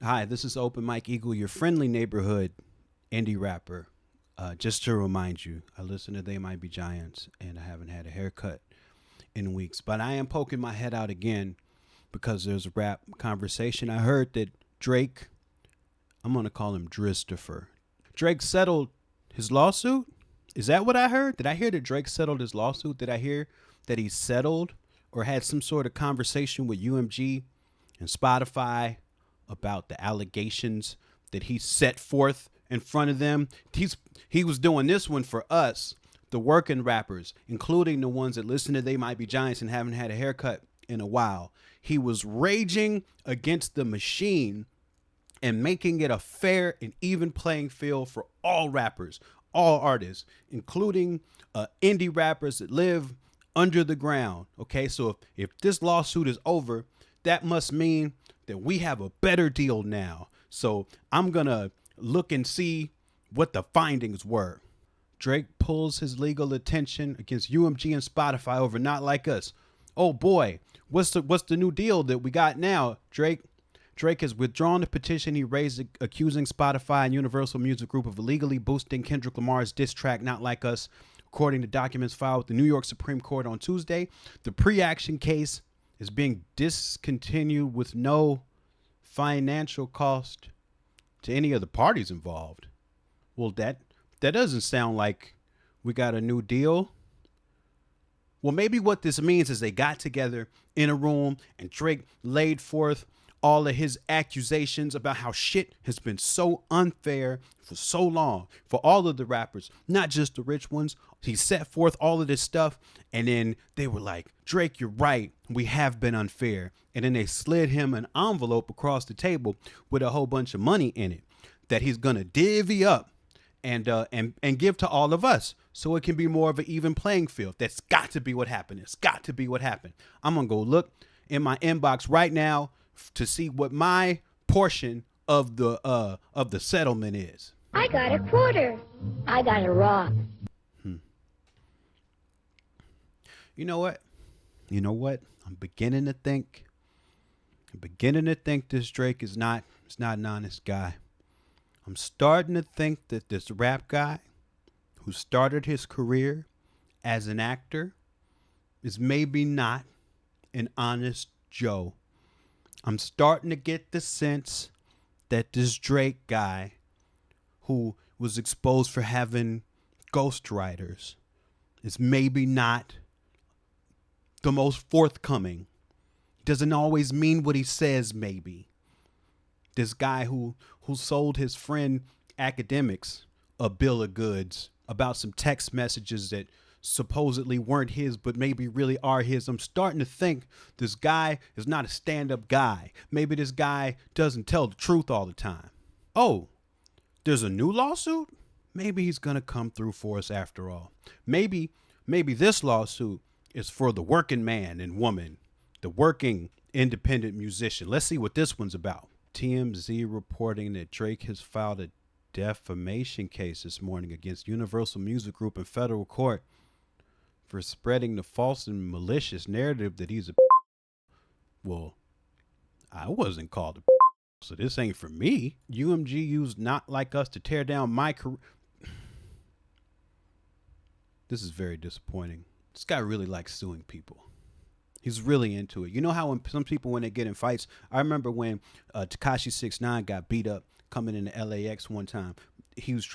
Hi, this is Open Mike Eagle, your friendly neighborhood indie rapper. Just to remind you, I listen to They Might Be Giants, and I haven't had a haircut in weeks. But I am poking my head out again because there's a rap conversation. I heard that Drake, I'm going to call him Dristifer. Drake settled his lawsuit? Is that what I heard? Did I hear that Drake settled his lawsuit? Did I hear that he settled or had some sort of conversation with UMG and Spotify about the allegations that he set forth in front of them? He was doing this one for us, the working rappers, including the ones that listen to They Might Be Giants and haven't had a haircut in a while. He was raging against the machine and making it a fair and even playing field for all rappers, all artists, including indie rappers that live under the ground. Okay, so if this lawsuit is over, that must mean that we have a better deal now. So I'm going to look and see what the findings were. Drake pulls his legal attention against UMG and Spotify over Not Like Us. Oh boy, what's the new deal that we got now, Drake? Drake has withdrawn the petition he raised accusing Spotify and Universal Music Group of illegally boosting Kendrick Lamar's diss track Not Like Us, according to documents filed with the New York Supreme Court on Tuesday. The pre-action case is being discontinued with no financial cost to any of the parties involved. Well, that doesn't sound like we got a new deal. Well, maybe what this means is they got together in a room and Drake laid forth all of his accusations about how shit has been so unfair for so long for all of the rappers, not just the rich ones. He set forth all of this stuff, and then they were like, Drake, you're right. We have been unfair. And then they slid him an envelope across the table with a whole bunch of money in it that he's going to divvy up and give to all of us so it can be more of an even playing field. That's got to be what happened. It's got to be what happened. I'm going to go look in my inbox right now to see what my portion of the settlement is. I got a quarter. I got a rock. You know what? I'm beginning to think this Drake is not an honest guy. I'm starting to think that this rap guy who started his career as an actor is maybe not an honest Joe. I'm starting to get the sense that this Drake guy who was exposed for having ghostwriters is maybe not the most forthcoming. Doesn't always mean what he says, maybe. This guy who sold his friend Academics a bill of goods about some text messages that supposedly weren't his, but maybe really are his. I'm starting to think this guy is not a stand-up guy. Maybe this guy doesn't tell the truth all the time. Oh, there's a new lawsuit? Maybe he's going to come through for us after all. Maybe this lawsuit is for the working man and woman, the working independent musician. Let's see what this one's about. TMZ reporting that Drake has filed a defamation case this morning against Universal Music Group in federal court for spreading the false and malicious narrative that he's a. Well, I wasn't called a, so this ain't for me. UMG used Not Like Us to tear down my career. This is very disappointing. This guy really likes suing people. He's really into it. You know how when some people, when they get in fights, I remember when Tekashi 6ix9ine got beat up coming into LAX one time. He was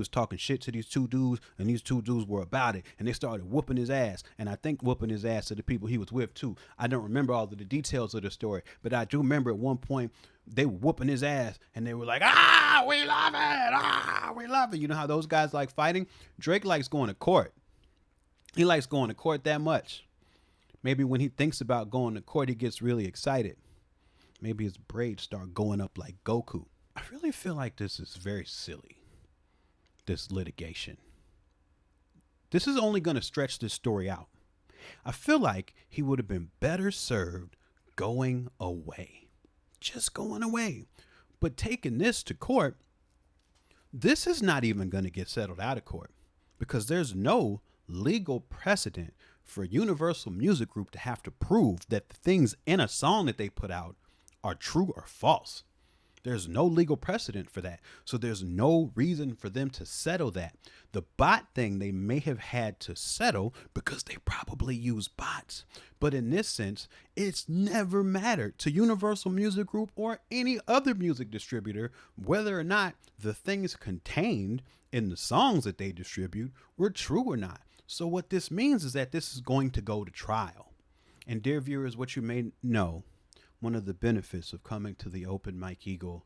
talking shit to these two dudes, and these two dudes were about it, and they started whooping his ass, and I think whooping his ass to the people he was with too. I don't remember all of the details of the story, but I do remember at one point they were whooping his ass, and they were like, we love it, we love it. You know how those guys like fighting? Drake likes going to court. He likes going to court that much. Maybe when he thinks about going to court, he gets really excited. Maybe his braids start going up like Goku. I really feel like this is very silly. This litigation. This is only going to stretch this story out. I feel like he would have been better served going away. Just going away. But taking this to court, this is not even going to get settled out of court because there's no legal precedent for Universal Music Group to have to prove that the things in a song that they put out are true or false. There's no legal precedent for that. So there's no reason for them to settle that. The bot thing they may have had to settle because they probably use bots. But in this sense, it's never mattered to Universal Music Group or any other music distributor whether or not the things contained in the songs that they distribute were true or not. So what this means is that this is going to go to trial. And dear viewers, what you may know, one of the benefits of coming to the Open Mike Eagle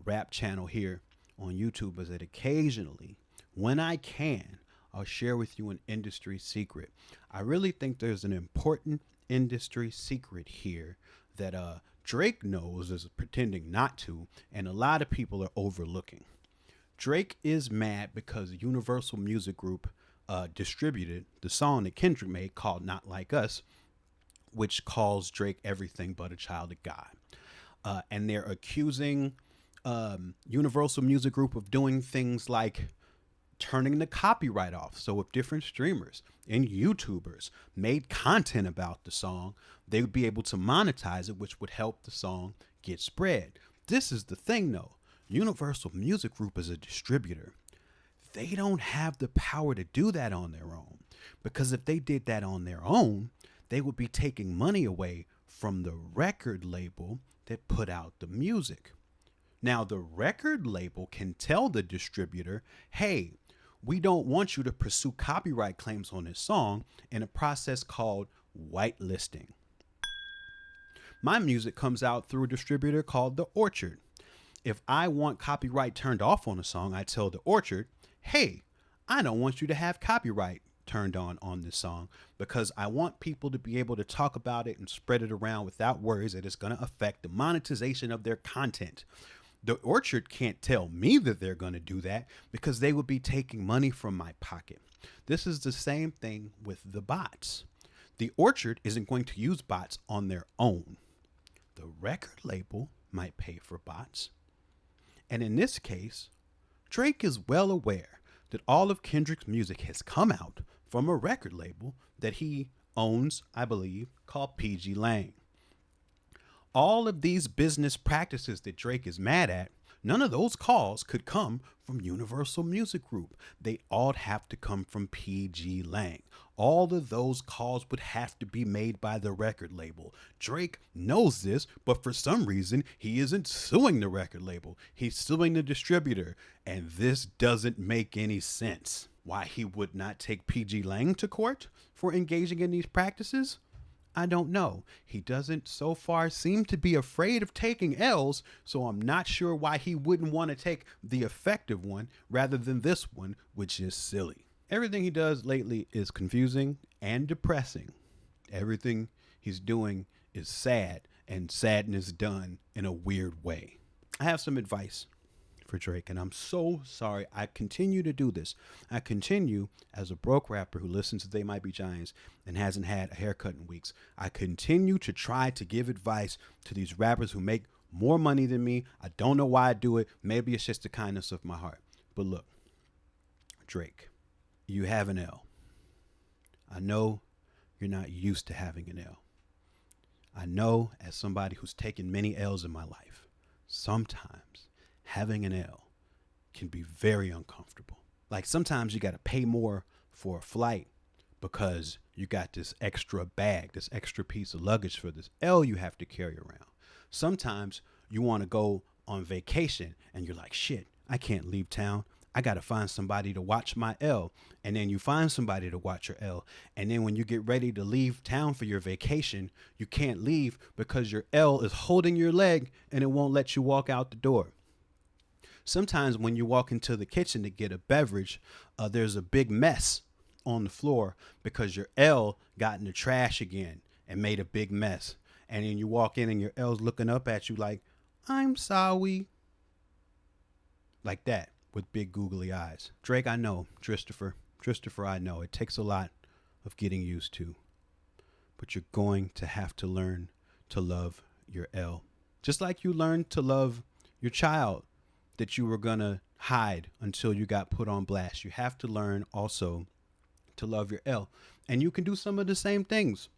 rap channel here on YouTube is that occasionally, when I can, I'll share with you an industry secret. I really think there's an important industry secret here that Drake knows is pretending not to, and a lot of people are overlooking. Drake is mad because Universal Music Group distributed the song that Kendrick made called Not Like Us, which calls Drake everything but a child of God. And they're accusing Universal Music Group of doing things like turning the copyright off. So if different streamers and YouTubers made content about the song, they would be able to monetize it, which would help the song get spread. This is the thing though. Universal Music Group is a distributor. They don't have the power to do that on their own, because if they did that on their own, they would be taking money away from the record label that put out the music. Now, the record label can tell the distributor, hey, we don't want you to pursue copyright claims on this song in a process called whitelisting. My music comes out through a distributor called The Orchard. If I want copyright turned off on a song, I tell The Orchard, hey, I don't want you to have copyright turned on this song because I want people to be able to talk about it and spread it around without worries that it's going to affect the monetization of their content. The Orchard can't tell me that they're going to do that because they would be taking money from my pocket. This is the same thing with the bots. The Orchard isn't going to use bots on their own. The record label might pay for bots. And in this case, Drake is well aware that all of Kendrick's music has come out from a record label that he owns, I believe, called PG Lang. All of these business practices that Drake is mad at, none of those calls could come from Universal Music Group. They all have to come from PG Lang. All of those calls would have to be made by the record label. Drake knows this, but for some reason, he isn't suing the record label. He's suing the distributor, and this doesn't make any sense. Why he would not take PG Lang to court for engaging in these practices? I don't know. He doesn't so far seem to be afraid of taking L's, so I'm not sure why he wouldn't want to take the effective one rather than this one, which is silly. Everything he does lately is confusing and depressing. Everything he's doing is sad, and sadness done in a weird way. I have some advice for Drake, and I'm so sorry I continue to do this. I continue, as a broke rapper who listens to They Might Be Giants and hasn't had a haircut in weeks, I continue to try to give advice to these rappers who make more money than me. I don't know why I do it. Maybe it's just the kindness of my heart. But look, Drake, you have an L. I know you're not used to having an L. I know, as somebody who's taken many L's in my life, sometimes having an L can be very uncomfortable. Like sometimes you got to pay more for a flight because you got this extra bag, this extra piece of luggage for this L you have to carry around. Sometimes you want to go on vacation and you're like, shit, I can't leave town. I got to find somebody to watch my L. And then you find somebody to watch your L. And then when you get ready to leave town for your vacation, you can't leave because your L is holding your leg and it won't let you walk out the door. Sometimes when you walk into the kitchen to get a beverage, there's a big mess on the floor because your L got in the trash again and made a big mess. And then you walk in and your L's looking up at you like, I'm sorry. Like that with big googly eyes. Drake, I know. Christopher, I know. It takes a lot of getting used to. But you're going to have to learn to love your L. Just like you learned to love your child that you were going to hide until you got put on blast. You have to learn also to love your L. And you can do some of the same things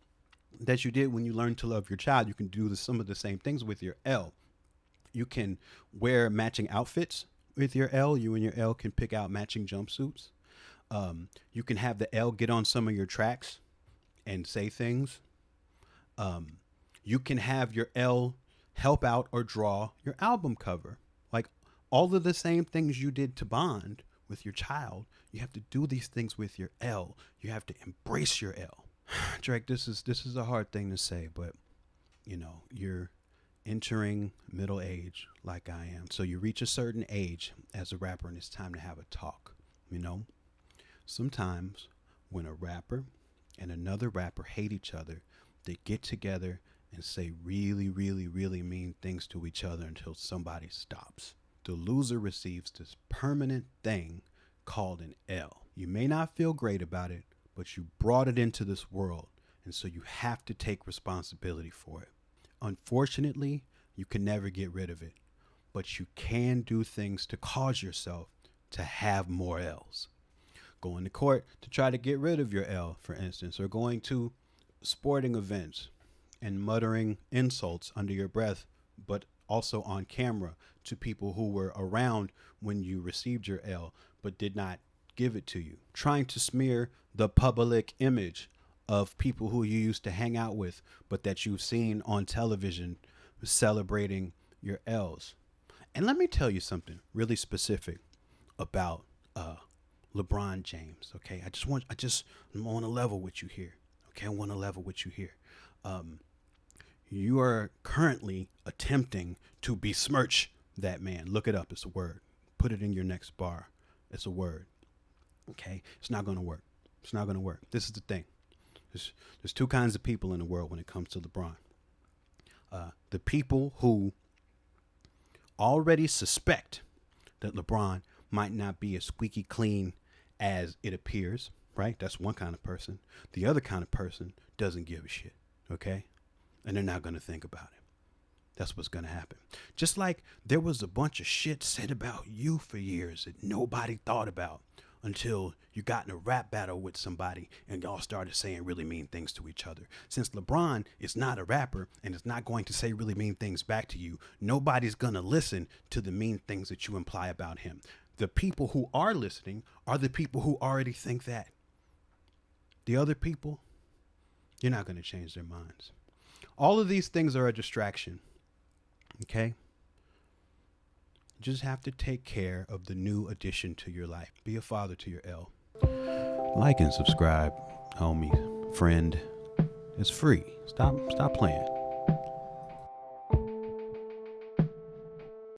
that you did when you learned to love your child. You can do some of the same things with your L. You can wear matching outfits with your L. You and your L can pick out matching jumpsuits. You can have the L get on some of your tracks and say things. You can have your L help out or draw your album cover. Like all of the same things you did to bond with your child, you have to do these things with your L. You have to embrace your L. Drake, this is a hard thing to say, but you know, you're entering middle age like I am. So you reach a certain age as a rapper and it's time to have a talk. You know, sometimes when a rapper and another rapper hate each other, they get together and say really, really, really mean things to each other until somebody stops. The loser receives this permanent thing called an L. You may not feel great about it, but you brought it into this world, and so you have to take responsibility for it. Unfortunately, you can never get rid of it, but you can do things to cause yourself to have more L's. Going to court to try to get rid of your L, for instance, or going to sporting events and muttering insults under your breath, but also on camera to people who were around when you received your L, but did not give it to you. Trying to smear the public image of people who you used to hang out with, but that you've seen on television celebrating your L's. And let me tell you something really specific about LeBron James. Okay, I want to level with you here. Okay, I want to level with you here. You are currently attempting to besmirch that man. Look it up. It's a word. Put it in your next bar. It's a word. Okay, it's not going to work. It's not going to work. This is the thing. There's two kinds of people in the world when it comes to LeBron. The people who already suspect that LeBron might not be as squeaky clean as it appears, right? That's one kind of person. The other kind of person doesn't give a shit, okay? And they're not going to think about it. That's what's going to happen. Just like there was a bunch of shit said about you for years that nobody thought about until you got in a rap battle with somebody and y'all started saying really mean things to each other. Since LeBron is not a rapper and is not going to say really mean things back to you, nobody's going to listen to the mean things that you imply about him. The people who are listening are the people who already think that. The other people, you're not going to change their minds. All of these things are a distraction. Okay? You just have to take care of the new addition to your life. Be a father to your L. Like and subscribe, homie, friend. It's free. Stop playing.